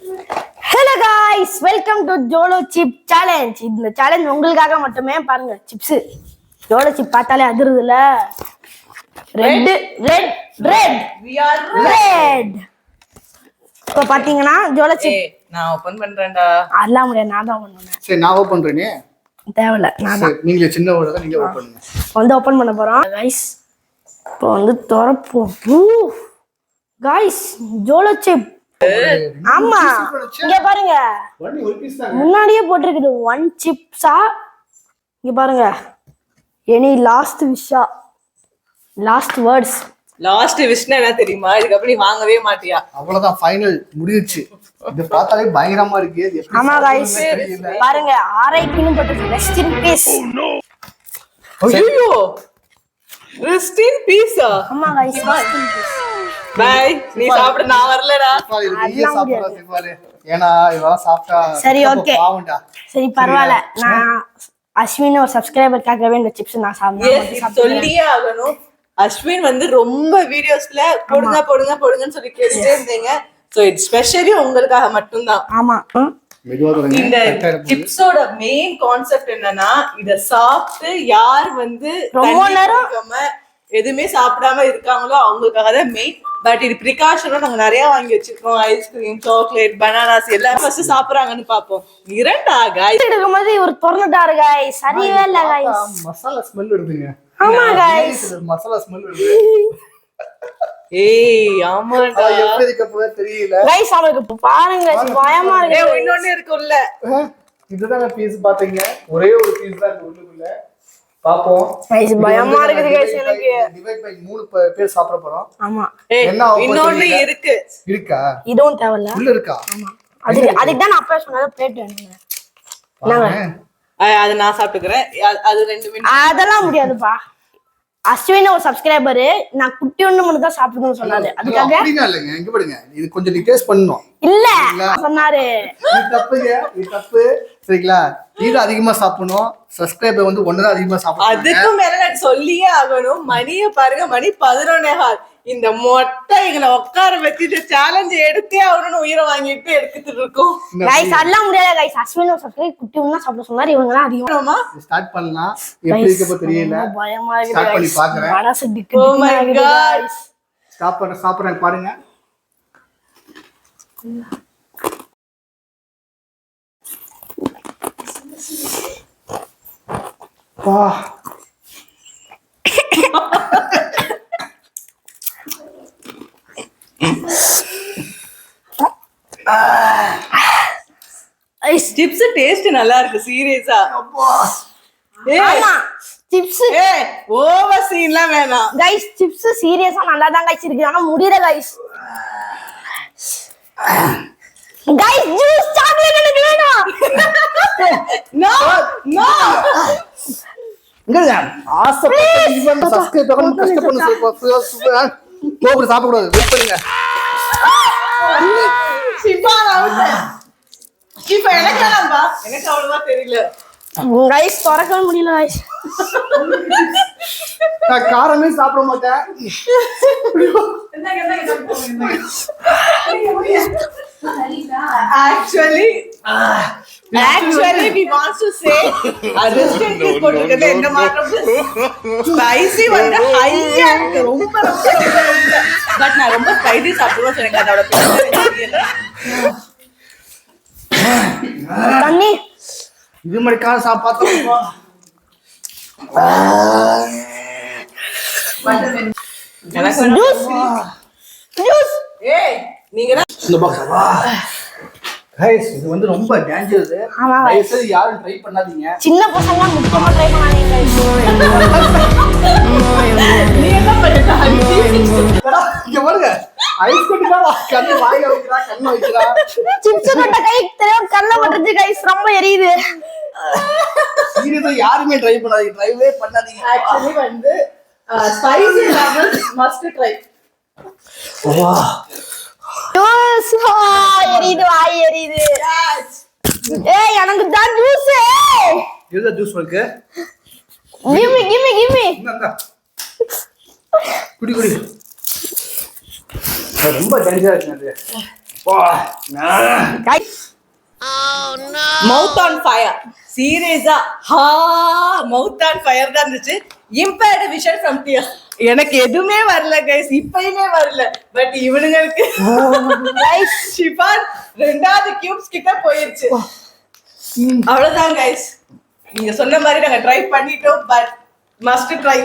Hello guys welcome to Jolo chip challenge. இந்த challenge உங்களுக்காக மட்டுமே. பாருங்க சிப்ஸ் ஜோலோ சிப் பார்த்தாலே அதிருதுல. Red red red we are red. இப்போ பாத்தீங்கன்னா ஜோலோ சிப் நான் ஓபன் பண்றேன்டா. அதெல்லாம் முடியாது, நான் தான் பண்ணுவேன். சரி நான் ஓபன் பண்றேனே. தேவையில்ல, நான் தான். நீங்க சின்ன ஓட நீங்க ஓபன் பண்ணுங்க. வந்து ஓபன் பண்ண போறோம் गाइस. இப்போ வந்து திறப்போம். Guys Jolo chip. ஆமா இங்க பாருங்க, முன்னாடியே போட்டிருக்குது 1 சிப்ஸா. இங்க பாருங்க, எனி லாஸ்ட் விஷா, லாஸ்ட் வேர்ட்ஸ். லாஸ்ட் விஷனா என்ன தெரியுமா? இதுக்கு அப்படி வாங்கவே மாட்டியா? அவ்வளவுதான், ஃபைனல் முடிஞ்சிச்சு. இது பார்த்தாலே பயங்கரமா இருக்கு. இது எப்படி ஆமா गाइस பாருங்க, RIP னு போட்டிருக்கு. Rest in peace. ஐயோ ரெஸ்ட் இன் பீஸ். ஆமா guys rest in peace. Bye. நீ சாப்பிடு, நான் வரலடா. நீயே சாப்பிடுறது பாரு. ஏனா இதெல்லாம் சாப்பிட்டா சரி ஓகே, பாவம்டா. சரி பரவாயில்ல. நான் அஸ்வின் ஒரு சப்ஸ்கிரைபர்க்காகவே இந்த சிப்ஸ் நான் சாப்பிடுறேன். சொல்லியே ஆகணும். அஸ்வின் வந்து ரொம்ப வீடியோஸ்ல போடுங்க போடுங்க போடுங்கன்னு சொல்லி கேட்டுட்டே இருந்தீங்க. சோ இட்ஸ் ஸ்பெஷலி உங்களுக்காக மட்டும் தான். ஆமா மெதுவா தொடங்க. இந்த சிப்ஸோட மெயின் கான்செப்ட் என்னன்னா, இத சாப்பிட்டு யார் வந்து ரொம்ப நேரம் எதுவுமே சாப்பிடாம இருக்காங்களோ அவங்களுக்காக தான் மெயின். பட் இது ப்ரிகாஷனும் நாங்க நிறைய வாங்கி வச்சிருக்கோம். ஐஸ்கிரீம், சாக்லேட், பனானாஸ் எல்லாம் ஃபர்ஸ்ட் சாப்பிடுறாங்கன்னு பாப்போம். இரண்டா गाइस எடுக்கும்போது ஒரு தொறந்துட்டாரு गाइस. சரியே இல்ல गाइस. மசாலா ஸ்மெல் வருதுங்க. ஆமா गाइस மசாலா ஸ்மெல் வருது. ஏய் ஆமாடா, எப்படி இருக்க போதே தெரியல गाइस. அவங்களுக்கு பாருங்க பயமா இருக்கு. இன்னொன்னு இருக்குல்ல. இதுதான் பீஸ் பாத்தீங்க. ஒரே ஒரு பீஸ் தான் இருக்கு உள்ளுக்குள்ள. பாப்போம் गाइस பயமா இருக்கு गाइस. எனக்கு டிவைட் பை 3 பேர் சாப்பிட போறோம். ஆமா என்ன இன்னொன்னு இருக்கு. இருக்கா? இதுவும் தேவையில்ல. உள்ள இருக்கா? ஆமா அதுக்கு தான் நான் அப்பவே சொன்னது பிளேட் வேணுங்க. அது நான் சாப்பிட்டுக்கிறேன். அது 2 மினிட். அதெல்லாம் முடியாதுப்பா. அஸ்வின் ஒரு சப்ஸ்கிரைபர், நான் குட்டி ஒண்ணு மட்டும் தான் சாப்பிடணும்னு சொன்னாரு. அதுக்காக அப்படிங்க இல்லங்க. இங்க பாருங்க, இது கொஞ்சம் நீ டேஸ்ட் பண்ணனும். இல்ல சொன்னாரு. இது தப்புங்க, இது தப்பு. சரிங்களா? நீங்க அதிகமா சாப்பிடணும். சப்ஸ்கிரைபர் வந்து ஒண்ணு அதிகமா சாப்பிடணும். அதுக்கு மேல நான் சொல்லியே ஆகணும். மணியை பாருங்க, மணி 11:15. இந்த மொட்டை எங்களை உட்கார வச்சுட்டு சேலஞ்ச் எடுத்தே ஆகணும்னு உயிரை வாங்கிட்டு எடுத்துட்டு இருக்கோம். गाइस அதெல்லாம் முடியாது गाइस. அஸ்வின் ஒரு சப்ஸ்கிரைபர் குட்டி ஒண்ணு சாப்பிட சொன்னாரு. இவங்க தான் அதிகமா ஸ்டார்ட் பண்ணலாம். எப்படி இருக்க தெரியல. பயமா இருக்கு. ஸ்டார்ட் பண்ணி பார்க்கறேன். மனசு டிக்கு ஓ மை காட். ஸ்டாப் பண்ண சாப்பிடுறேன் பாருங்க. வா சிப்ஸ் டேஸ்ட் நல்லா இருக்கு சீரியஸா. ஆமா சிப்ஸ் ஓவர் சீன்லாம் வேணாம் गाइस. சிப்ஸ் சீரியஸா நல்லா தான் गाइस இருக்கு. ஆனா முடியல गाइस. गाइस ஜூஸ் சாக்லேட் எனக்கு வேணும். நோ நோ இங்கங்க ஆசைப்பட்டு இவன் சப்ஸ்கிரைப் பண்ணனும் கஷ்டப்பட்டு சூப்பர் போகுது. சாப்பிட கூடாது. வெயிட் பண்ணுங்க. சிப்பா நான் சிப்பா எனக்கு வேணாம்பா. எனக்கு அவ்வளவா தெரியல गाइस. திறக்கவே முடியல गाइस. நான் காரமே சாப்பிட மாட்டேன். Actually we want to say resistant is போட்டுக்கிறது என்ன மாற்றம். ஸ்பைசி வந்து ஹையா இருக்கு, ரொம்ப ரொம்ப. பட் நான் ரொம்ப ஸ்பைசி சாப்பிடுவேன். எனக்கு அதோட தெரியல. தண்ணி இது மாதிரி கார சாப்பாத்தோம். எனக்கு ஜூஸ் ஜூஸ். ஏய் நீங்க இந்த பாக்ஸ் வா. गाइस இது வந்து ரொம்ப டேஞ்சரஸ். ஆமா தயவு யாரும் ட்ரை பண்ணாதீங்க. சின்ன பசங்க முக்கியமா ட்ரை பண்ணாதீங்க गाइस. நீ என்ன பண்ணிட்ட? இங்க பாருங்க, ஐஸ் கட்டிடா கண்ணு வாயில வைக்கிறா, கண்ணு வைக்கிறா. சிப்ஸ் தொட்ட கை தெரியாம கண்ண பட்டுச்சு गाइस. ரொம்ப எரியுது. சீரியஸா யாருமே ட்ரை பண்ணாதீங்க. ட்ரைவே பண்ணாதீங்க. Actually வந்து ஸ்பைசி லெவல்ஸ் மஸ்ட் ட்ரை. வா ஜூஸ் எரியுது, வாய் எரியுது. ஏய் எனக்கு தான் ஜூஸ். இதுல ஜூஸ் இருக்கு. கிவ் மீ இந்தா குடி குடி. ரொம்ப டேஞ்சரா இருக்கு. Guys, மவுத் ஆன் ஃபயர் சீரியஸா மவுத் ஆன் ஃபயர் தான் இருந்துச்சு. Impaired vision from tears. எனக்கு எதுவுமே வரல கைஸ், இப்பயுமே வரல. பட் இவனுங்களுக்கு ஷிஃபான் 2வது கியூப்ஸ் கிட்ட போயிருச்சு. அவ்வளவுதான் கைஸ், நீங்க சொன்ன மாதிரி நாங்க ட்ரை பண்ணிட்டோம். But must try.